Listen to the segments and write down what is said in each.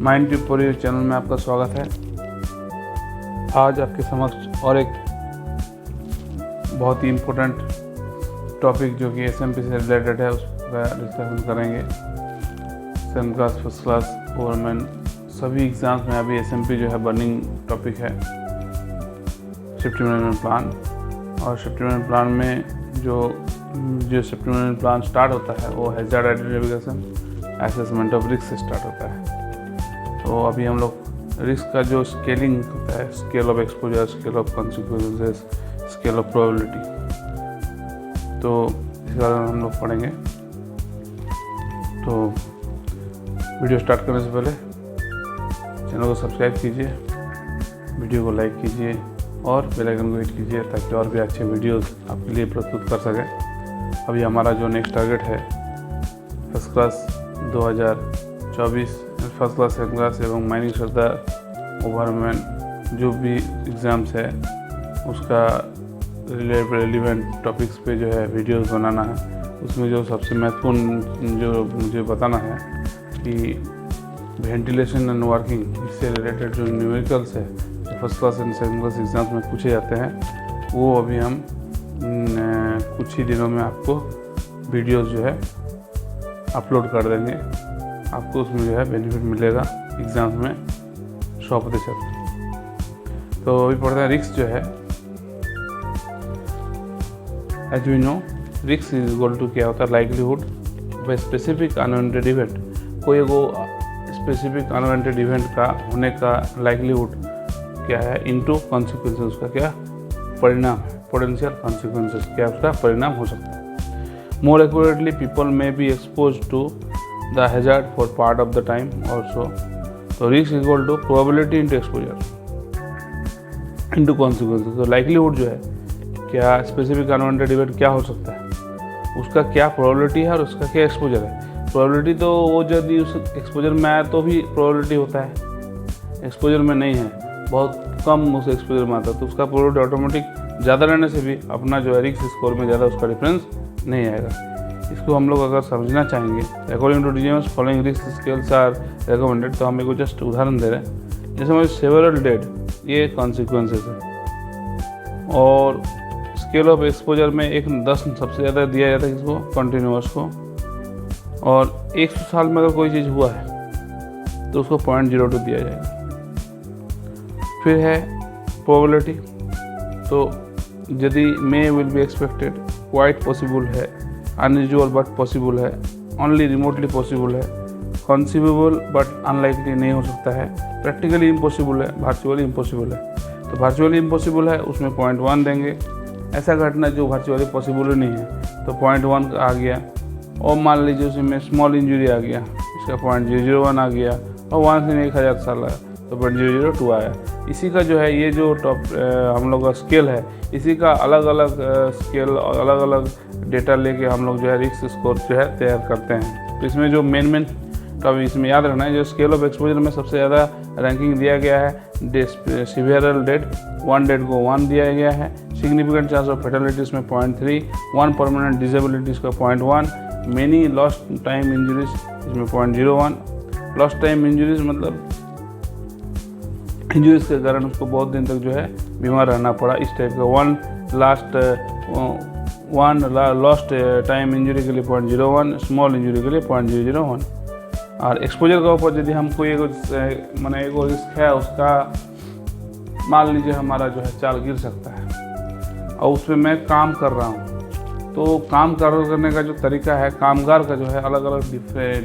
Mind tube पोरी channel में आपका स्वागत है। आज आपके समक्ष और एक बहुत ही इम्पोर्टेंट टॉपिक जो कि एसएमपी से रिलेटेड है उसका डिस्कशन करेंगे। Second class, first class, government सभी एग्ज़ाम्स में अभी एसएमपी जो है बर्निंग टॉपिक है। सेफ्टी मैनेजमेंट प्लान और सेफ्टी मैनेजमेंट प्लान में जो सेफ्टी मैनेजमेंट प्लान स्टार्ट होता है वो hazard identification, assessment of risk से स्टार्ट होता है। तो अभी हम लोग रिस्क का जो स्केलिंग होता है, scale of exposure, scale of consequences, scale of probability, तो इसके बारे में हम लोग पढ़ेंगे। तो वीडियो स्टार्ट करने से पहले चैनल को सब्सक्राइब कीजिए, वीडियो को लाइक कीजिए और बेल आइकन को हिट कीजिए ताकि और भी अच्छे वीडियोस आपके लिए प्रस्तुत कर सकें। अभी हमारा जो नेक्स्ट टारगेट है first class 2024, first class, second class एवं माइनिंग श्रद्धा गवर्नमेंट जो भी एग्ज़ाम्स है उसका रिलेवेंट टॉपिक्स पे जो है वीडियोस बनाना है। उसमें जो सबसे महत्वपूर्ण जो मुझे बताना है कि वेंटिलेशन एंड वर्किंग, इससे रिलेटेड जो न्यूमेरिकल्स है जो first class and second class exams में पूछे जाते हैं, वो अभी हम कुछ ही दिनों में आपको वीडियोस जो है अपलोड कर देंगे। आपको उसमें जो है बेनिफिट मिलेगा एग्ज़ाम्स में 100%। तो अभी पढ़ते हैं रिस्क जो है। As we know, risk is equal to क्या होता है, likelihood by specific unwanted event. कोई वो स्पेसिफिक अनवांटेड इवेंट का होने का लाइक्लीहुड क्या है इनटू कॉन्सिक्वेंसेस, उसका क्या परिणाम है, पोटेंशियल कॉन्सिक्वेंसेस क्या उसका परिणाम हो सकता है। More accurately, people may be exposed to the hazard for part of the time also. तो risk equal to probability into exposure into consequences. तो लाइक्लीहुड जो है क्या स्पेसिफिक अनवांटेड इवेंट क्या हो सकता है, उसका क्या प्रोबेबिलिटी है और उसका क्या एक्सपोजर है। प्रोबेबिलिटी तो वो यदि उस एक्सपोजर में आया तो भी प्रोबेबिलिटी होता है, एक्सपोजर में नहीं है, बहुत कम उस एक्सपोजर में आता है तो उसका प्रोबेबिलिटी ऑटोमेटिक ज़्यादा रहने से भी अपना जो है रिस्क स्कोर में ज़्यादा उसका डिफरेंस नहीं आएगा। इसको हम लोग अगर समझना चाहेंगे, according to DGMS following risk scales are recommended, तो हम एक जस्ट उदाहरण दे रहे हैं। जैसे हमारे सेवरल डेड, ये कॉन्सिक्वेंसेस है, और स्केल ऑफ एक्सपोजर में 10 सबसे ज़्यादा दिया जाता है इसको कंटिन्यूअस को, और 100 साल में अगर कोई चीज़ हुआ है तो उसको 0.02 दिया जाएगा। फिर है प्रोबेबिलिटी, तो यदि may well be expected, quite possible है, अनयूजुअल बट पॉसिबल है, ओनली रिमोटली पॉसिबल है, कंसीवेबल बट अनलाइकली नहीं हो सकता है, प्रैक्टिकली इम्पॉसिबल है, वर्चुअली इम्पॉसिबल है। तो वर्चुअली इम्पॉसिबल है उसमें 0.1 देंगे। ऐसा घटना जो वर्चुअली पॉसिबल नहीं है तो 0.1 आ गया। और मान लीजिए उसमें स्मॉल इंजरी आ गया, इसका 0.001 आ गया, और 1 से 1000 साल आया तो 0.002 आया। इसी का जो है ये जो हम लोग का स्केल है, इसी का अलग अलग स्केल और अलग अलग डेटा लेके हम लोग जो है रिस्क स्कोर जो है तैयार करते हैं। तो इसमें जो मेन टॉपिक इसमें याद रखना है, जो स्केल ऑफ एक्सपोजर में सबसे ज़्यादा रैंकिंग दिया गया है सीवियर डेड, 1 डेड को 1 दिया गया है, सिग्निफिकेंट चांस ऑफ फैटेलिटीज़ में 0.3, 1 परमानेंट डिसेबिलिटीज़ का 0.1, मेनी लॉस्ट टाइम इंजरीज इसमें 0.01। लॉस्ट टाइम इंजरीज मतलब इंजरीज के कारण उसको बहुत दिन तक जो है बीमार रहना पड़ा, इस टाइप का। 1 लॉस्ट टाइम इंजरी के लिए 0.01, स्मॉल इंजरी के लिए 0.001। और एक्सपोजर के ऊपर यदि हम कोई मैंने एक रिस्क है उसका, मान लीजिए हमारा जो है चाल गिर सकता है और उसमें मैं काम कर रहा हूँ, तो काम करने का जो तरीका है, कामगार का जो है अलग अलग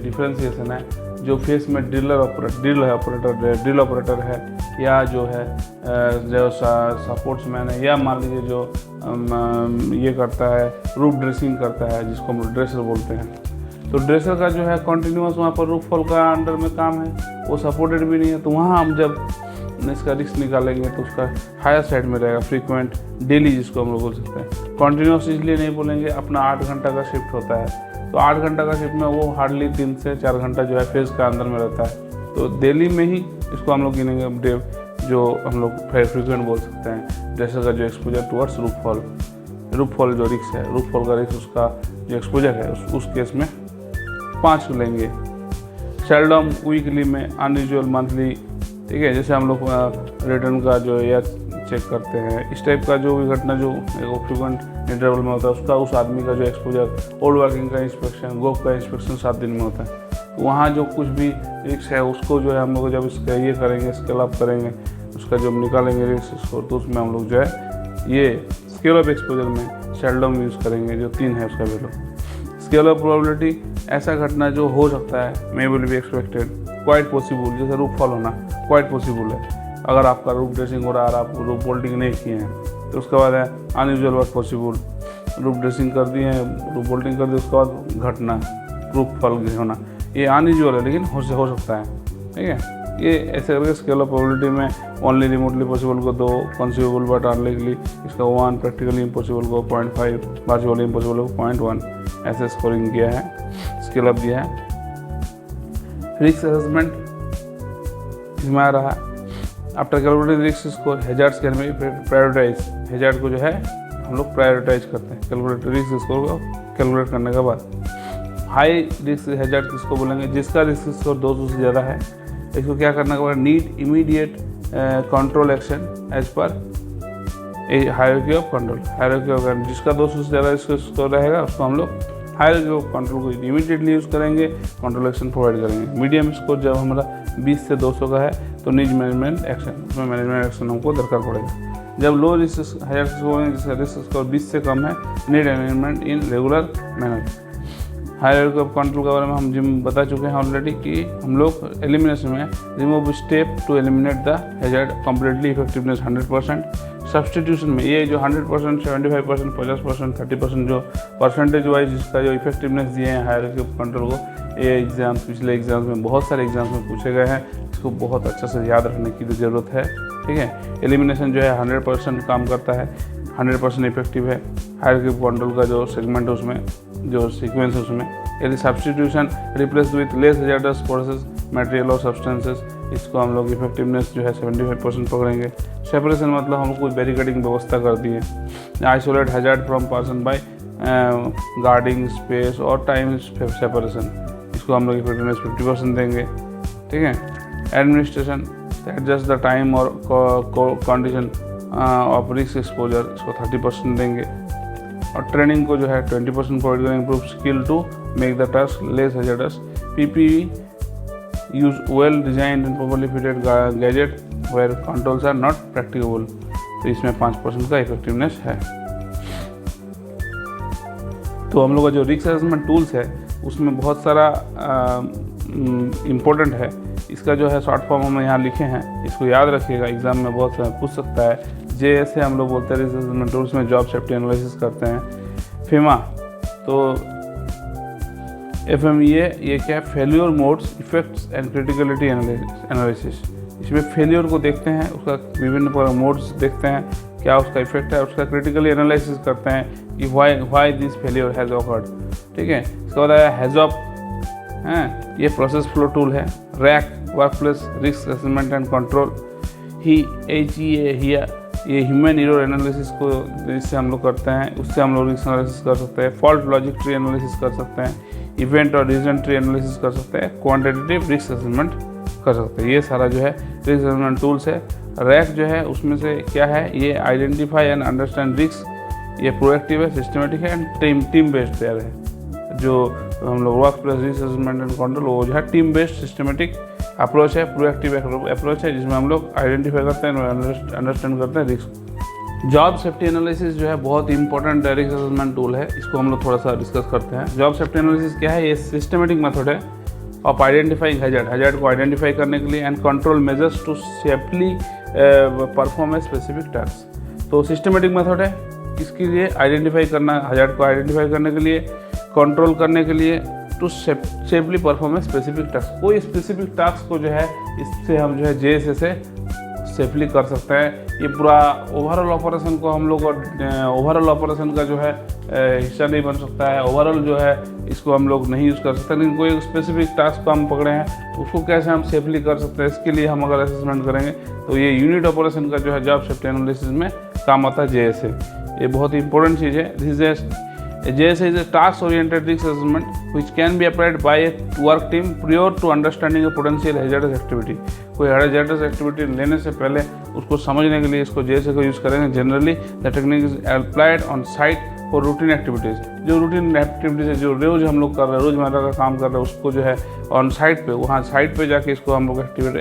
डिफ्रेंसिएशन है। जो फेस में ड्रिल ऑपरेटर है, या जो है जो सपोर्ट्समैन है, या मान लीजिए जो ये करता है रूफ ड्रेसिंग करता है जिसको हम ड्रेसर बोलते हैं। तो ड्रेसर का जो है कंटिन्यूअस वहाँ पर रूफ फॉल का अंडर में काम है, वो सपोर्टेड भी नहीं है, तो वहाँ हम जब इसका रिस्क निकालेंगे तो उसका हायर साइड में रहेगा, फ्रीक्वेंट, डेली जिसको हम लोग बोल सकते हैं। कॉन्टीन्यूस इसलिए नहीं बोलेंगे, अपना 8 घंटा का शिफ्ट होता है, तो 8 घंटा का शिफ्ट में वो हार्डली 3 से 4 घंटा जो है फेज का अंदर में रहता है। तो डेली में ही इसको हम लोग गिनेंगे, जो हम लोग फ्रीक्वेंट बोल सकते हैं। ड्रेसर का जो एक्सपोजर टुवर्ड्स रूफ फॉल जो रिस्क है, रूफ फॉल का रिस्क उसका जो एक्सपोजर है उस केस में 5 लेंगे। सेल्डम वीकली में, अनयूजुअल मंथली, ठीक है। जैसे हम लोग रिटर्न का जो ईयर चेक करते हैं, इस टाइप का जो भी घटना जो फ्रीक्वेंट इंटरवल में होता है उसका, उस आदमी का जो एक्सपोजर, ओल्ड वर्किंग का इंस्पेक्शन, गोप का इंस्पेक्शन 7 दिन में होता है। तो वहाँ जो कुछ भी रिस्क है उसको जो है हम लोग जब इसका ये करेंगे, स्केल अप करेंगे, उसका जब निकालेंगे रिस्क स्कोर, तो उसमें हम लोग जो है ये स्केल ऑफ एक्सपोजर में सेल्डम यूज़ करेंगे, जो 3 है उसका वैल्यू। स्केल ऑफ प्रोबेबिलिटी, ऐसा घटना जो हो सकता है, may well be expected, quite possible, जैसे रूफ फॉल होना क्वाइट पॉसिबल है। अगर आपका रूफ ड्रेसिंग हो रहा है और आप रूफ बोल्टिंग नहीं किए हैं, तो उसके बाद है unusual work possible, roof dressing कर दिए हैं, रूफ बोल्टिंग कर दी, उसके बाद घटना रूफ फॉल होना, ये अनयूजुअल है लेकिन हो सकता है, ठीक है। ये ऐसे करके स्केल ऑफ प्रोबेबिलिटी में ओनली रिमोटली पॉसिबल को 2, कंसीवेबल बट अनलाइकली इसका 1, प्रैक्टिकली इम्पॉसिबल को 0.5, वर्चुअली इम्पॉसिबल को 0.1, ऐसे स्कोरिंग किया है, स्केल अप दिया है। रिस्क असेसमेंट इसमें आ रहा है, after calculating risk score, hazards can be prioritize, hazard को जो है हम लोग प्रायोरिटाइज करते हैं कैलकुलेट रिस्क स्कोर को कैलकुलेट करने के बाद। हाई रिस्क हैजार्ड किसको बोलेंगे, जिसका रिस्क स्कोर 200 से ज़्यादा है, इसको क्या करना होगा, need immediate control action as per hierarchy of control, hierarchy of, जिसका 200 से ज़्यादा रिस्क स्कोर रहेगा उसको हम लोग हायरार्की ऑफ कंट्रोल को इमीडिएटली यूज़ करेंगे, कंट्रोल एक्शन प्रोवाइड करेंगे। मीडियम स्कोर जब हमारा 20 से 200 का है तो नीड मैनेजमेंट एक्शन, उसमें मैनेजमेंट एक्शन हमको दरकार पड़ेगा। जब लो रिस्क हायर स्कोर, जिसका रिस्क स्कोर 20 से कम है, need management in regular manner. Hierarchy of control के बारे में हम जिम बता चुके हैं ऑलरेडी कि हम लोग एलिमिनेशन में remove step to eliminate the hazard completely, effectiveness 100%। Substitution में ये जो 100%, 75%, 50%, 30% जो परसेंटेज वाइज जिसका जो इफेक्टिवनेस दिए हैं हायरार्की ऑफ कंट्रोल को, ये एग्जाम्स, पिछले एग्जाम्स में, बहुत सारे एग्जाम्स में पूछे गए हैं, इसको बहुत अच्छे से याद रखने की ज़रूरत है, ठीक है। एलिमिनेशन जो है 100% काम करता है, 100% इफेक्टिव है। हायरार्की ऑफ कंट्रोल का जो सेगमेंट है उसमें, जो सीक्वेंस है उसमें, यदि substitution replace with less hazards process material और सब्सटेंसेस, इसको हम लोग इफेक्टिवनेस जो है 75% पकड़ेंगे। सेपरेशन मतलब हम कुछ बैरिकेडिंग व्यवस्था कर दी है, isolate hazard from person by guarding space और टाइम सेपरेशन, इसको हम लोग इफेक्टिवनेस 50% देंगे, ठीक है। एडमिनिस्ट्रेशन, एडजस्ट द टाइम और कंडीशन ऑफ रिस्क एक्सपोजर, इसको 30% देंगे। और ट्रेनिंग को जो है 20% प्रोवाइड करेंगे, improve skill to make the task less hazardous. PPE use well designed and properly fitted gadget where controls are not practicable, तो इसमें 5% का इफेक्टिवनेस है। तो हम लोग का जो रिस्क असेसमेंट टूल्स है उसमें बहुत सारा इम्पोर्टेंट है, इसका जो है शॉर्ट फॉर्म हम यहाँ लिखे हैं, इसको याद रखिएगा, एग्जाम में बहुत सारा पूछ सकता है। जैसे हम लोग बोलते हैं रिस्क असेसमेंट टूल्स में जॉब सेफ्टी एनालिसिस करते हैं। फीमा, तो FMEA ये क्या है, failure modes, effects and criticality analysis, इसमें फेल्योर को देखते हैं, उसका विभिन्न मोड्स देखते हैं, क्या उसका इफेक्ट है, उसका क्रिटिकली एनालिसिस करते हैं कि why this failure has awkward, ठीक है। इसके बाद आया हैज़ऑप, हैं, ये प्रोसेस फ्लो टूल है। Rack, workplace risk assessment and control. HEA ये ह्यूमन एरर एनालिसिस को जिससे हम लोग करते हैं, उससे हम लोग रिस्क एनालिसिस कर सकते हैं। फॉल्ट लॉजिक ट्री एनालिसिस कर सकते हैं, इवेंट और रीजन ट्री एनालिसिस कर सकते हैं, क्वांटिटेटिव रिस्क असेसमेंट कर सकते हैं। ये सारा जो है रिस्क असेसमेंट टूल्स है। रैक जो है उसमें से क्या है, ये आइडेंटिफाई एंड अंडरस्टैंड रिस्क, ये प्रोएक्टिव है, सिस्टमेटिक है एंड टीम बेस्ड तैयार है। जो हम लोग work place risk assessment and control, वो जो है टीम बेस्ड सिस्टमेटिक अप्रोच है, प्रोएक्टिव अप्रोच है, जिसमें हम लोग आइडेंटिफाई करते हैं और अंडरस्टैंड करते हैं रिस्क। जॉब सेफ्टी एनालिसिस जो है बहुत इंपॉर्टेंट रिस्क असेसमेंट टूल है, इसको हम लोग थोड़ा सा डिस्कस करते हैं। जॉब सेफ्टी एनालिसिस क्या है, ये सिस्टमेटिक मेथड है ऑफ आइडेंटिफाइंग हैजार्ड को आइडेंटिफाई करने के लिए and control measures to safely perform a specific task. तो सिस्टमेटिक मेथड है, इसके लिए आइडेंटिफाई करना, हैजार्ड को आइडेंटिफाई करने के लिए, कंट्रोल करने के लिए, to safely perform a specific task. कोई स्पेसिफिक टास्क को जो है इससे हम जो है JSA से सेफली कर सकते हैं। ये पूरा ओवरऑल ऑपरेशन को हम लोग ओवरऑल ऑपरेशन का जो है हिस्सा नहीं बन सकता है, ओवरऑल जो है इसको हम लोग नहीं यूज़ कर सकते, लेकिन कोई स्पेसिफिक टास्क को हम पकड़े हैं उसको कैसे हम सेफली कर सकते हैं, इसके लिए हम अगर असेसमेंट करेंगे तो ये यूनिट ऑपरेशन का जो है जॉब सेफ्टी एनालिसिस में काम आता है JSA। ये बहुत ही इंपॉर्टेंट चीज़ है। This is JSA is a task-oriented risk assessment which can be applied by a work team prior to understanding a potential hazardous activity। कोई hazardous activity लेने से पहले उसको समझने के लिए इसको JSA को यूज़ करेंगे। Generally the technique is applied on site for routine activities. जो रूटीन एक्टिविटीज़ है, जो रोज़ हम लोग कर रहे हैं, रोज़मर्रा का काम कर रहे हैं, उसको जो है ऑन साइट पे, वहाँ साइट पे जाके इसको हम लोग एक्टिविटी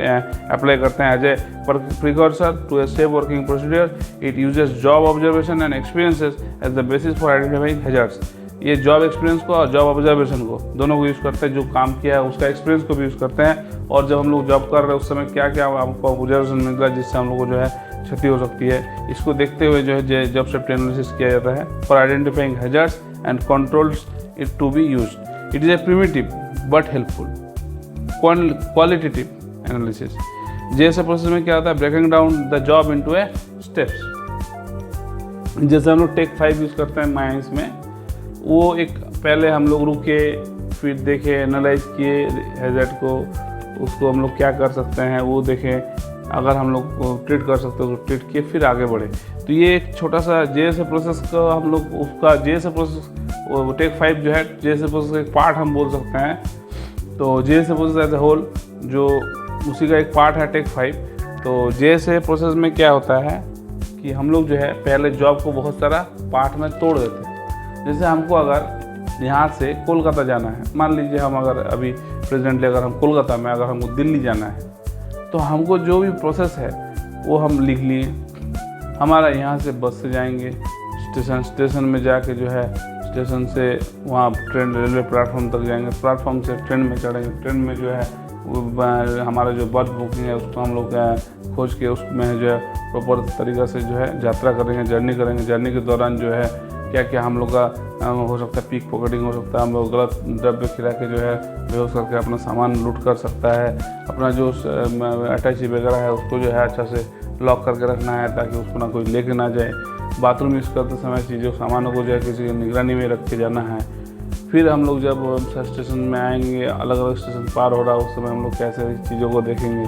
अप्लाई करते हैं as a precursor to a safe working procedure. It uses job observation and experiences as the basis for identifying hazards. ये जॉब एक्सपीरियंस को और जॉब ऑब्जर्वेशन को दोनों को यूज़ करते हैं। जो काम किया है उसका एक्सपीरियंस को भी यूज़ करते हैं, और जब हम लोग जॉब कर रहे हैं उस समय क्या क्या आपको ऑब्जर्वेशन मिलता है जिससे हम लोग को जो है क्षति हो सकती है, इसको देखते हुए जो है जॉब सेफ्टी एनालिसिस किया जाता है for identifying hazards and controls it to be used. It is a primitive but helpful qualitative analysis. JSA process में क्या होता है, breaking down the job into a steps. जैसे हम लोग टेक 5 यूज़ करते हैं माइंस में, वो एक पहले हम लोग रुके, फिर देखे, एनालाइज किए हैजर्ड को, उसको हम लोग क्या कर सकते हैं वो देखें, अगर हम लोग ट्रीट कर सकते हैं तो ट्रीट किए, फिर आगे बढ़े। तो ये एक छोटा सा JSA प्रोसेस का हम लोग उसका JSA प्रोसेस टेक 5 जो है JSA प्रोसेस का एक पार्ट हम बोल सकते हैं। तो JSA process as a whole जो उसी का एक पार्ट है टेक 5। तो JSA प्रोसेस में क्या होता है कि हम लोग जो है पहले जॉब को बहुत सारा पार्ट में तोड़ देते हैं। जैसे हमको अगर यहाँ से कोलकाता जाना है, मान लीजिए हम अगर अभी प्रेजेंटली अगर हम कोलकाता में, अगर हमको दिल्ली जाना है, तो हमको जो भी प्रोसेस है वो हम लिख लिए। हमारा यहाँ से बस से जाएंगे स्टेशन में जाके जो है स्टेशन से वहाँ ट्रेन रेलवे प्लेटफॉर्म तक जाएंगे, प्लेटफॉर्म से ट्रेन में चढ़ेंगे, ट्रेन में जो है हमारा जो बर्थ बुकिंग है उसको हम लोग खोज के उसमें जो है प्रॉपर तरीक़ा से जो है यात्रा करेंगे, जर्नी करेंगे। जर्नी के दौरान जो है क्या क्या हम लोग का हो सकता है, पिक पॉकेटिंग हो सकता है, हम लोग गलत द्रव्य खिला के जो है बेहोश करके अपना सामान लूट कर सकता है। अपना जो अटैची वगैरह है उसको जो है अच्छा से लॉक करके रखना है ताकि उसको ना कोई लेके ना जाए। बाथरूम यूज़ करते समय चीज़ों सामानों को जो है किसी की निगरानी में रख के जाना है। फिर हम लोग जब स्टेशन में आएंगे, अलग अलग स्टेशन पार हो रहा है, उस समय हम लोग कैसे चीज़ों को देखेंगे।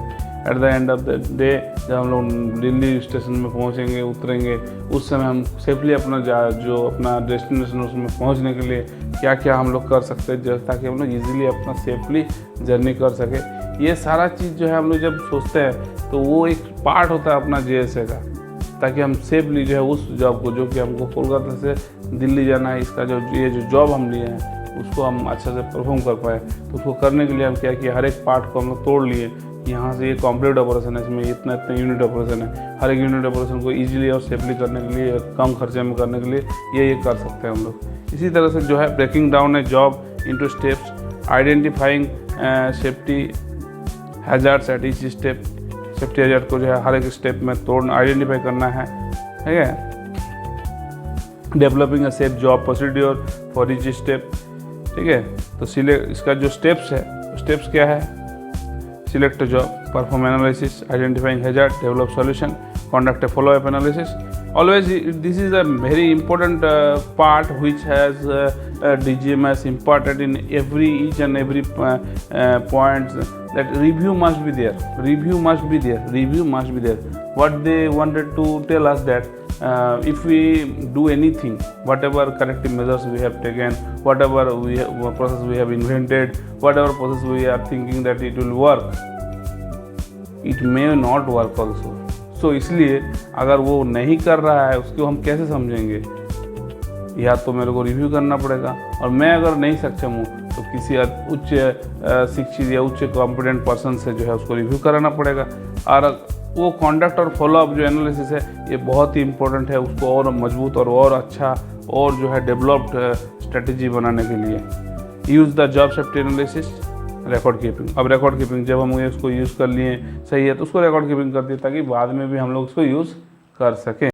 At the end of the day जब हम लोग दिल्ली स्टेशन में पहुंचेंगे, उतरेंगे, उस समय हम सेफली अपना जो अपना डेस्टिनेशन उसमें पहुंचने के लिए क्या क्या हम लोग कर सकते हैं ताकि हम लोग ईजिली अपना सेफली जर्नी कर सके। ये सारा चीज़ जो है हम लोग जब सोचते हैं तो वो एक पार्ट होता है अपना JSA का, ताकि हम सेफली जो है उस जॉब को, जो कि हमको कोलकाता से दिल्ली जाना है, इसका जो ये जो जॉब हम लिए हैं उसको हम अच्छे से परफॉर्म कर पाए। तो उसको करने के लिए हम क्या किया, हर एक पार्ट को हम लोग तोड़ लिए। यहाँ से ये कॉम्प्लीट ऑपरेशन है, इसमें इतना इतना यूनिट ऑपरेशन है। हर एक यूनिट ऑपरेशन को इजीली और सेफली करने के लिए, कम खर्चे में करने के लिए ये कर सकते हैं हम लोग। इसी तरह से जो है ब्रेकिंग डाउन है job into steps, identifying safety hazards at each step. Safety hazard को जो है हर एक स्टेप में तोड़ना, आइडेंटिफाई करना है, ठीक है। Developing a safe job procedure for each step, ठीक है। तो इसका जो स्टेप्स है, स्टेप्स क्या है, select a job, perform analysis, identifying hazard, develop solution, conduct a follow-up analysis. Always this is a very important part which has DGMS imparted in each and every point, that review must be there. Review must be there. Review must be there. What they wanted to tell us that if we do anything, whatever corrective measures we have taken, whatever process we have invented, whatever process we are thinking that it will work, it may not work also. So इसलिए अगर वो नहीं कर रहा है उसको हम कैसे समझेंगे, या तो मेरे को रिव्यू करना पड़ेगा, और मैं अगर नहीं सक्षम हूँ तो किसी उच्च शिक्षित या उच्च कॉम्पिटेंट पर्सन से जो है उसको रिव्यू कराना पड़ेगा। और वो कॉन्डक्ट और फॉलोअप जो एनालिसिस है ये बहुत ही इंपॉर्टेंट है, उसको और मजबूत और अच्छा और जो है डेवलप्ड स्ट्रेटजी बनाने के लिए। Use the job safety analysis, record keeping. अब रिकॉर्ड कीपिंग जब हम इसको यूज़ कर लिए सही है तो उसको रिकॉर्ड कीपिंग कर दिए ताकि बाद में भी हम लोग उसको यूज़ कर सकें।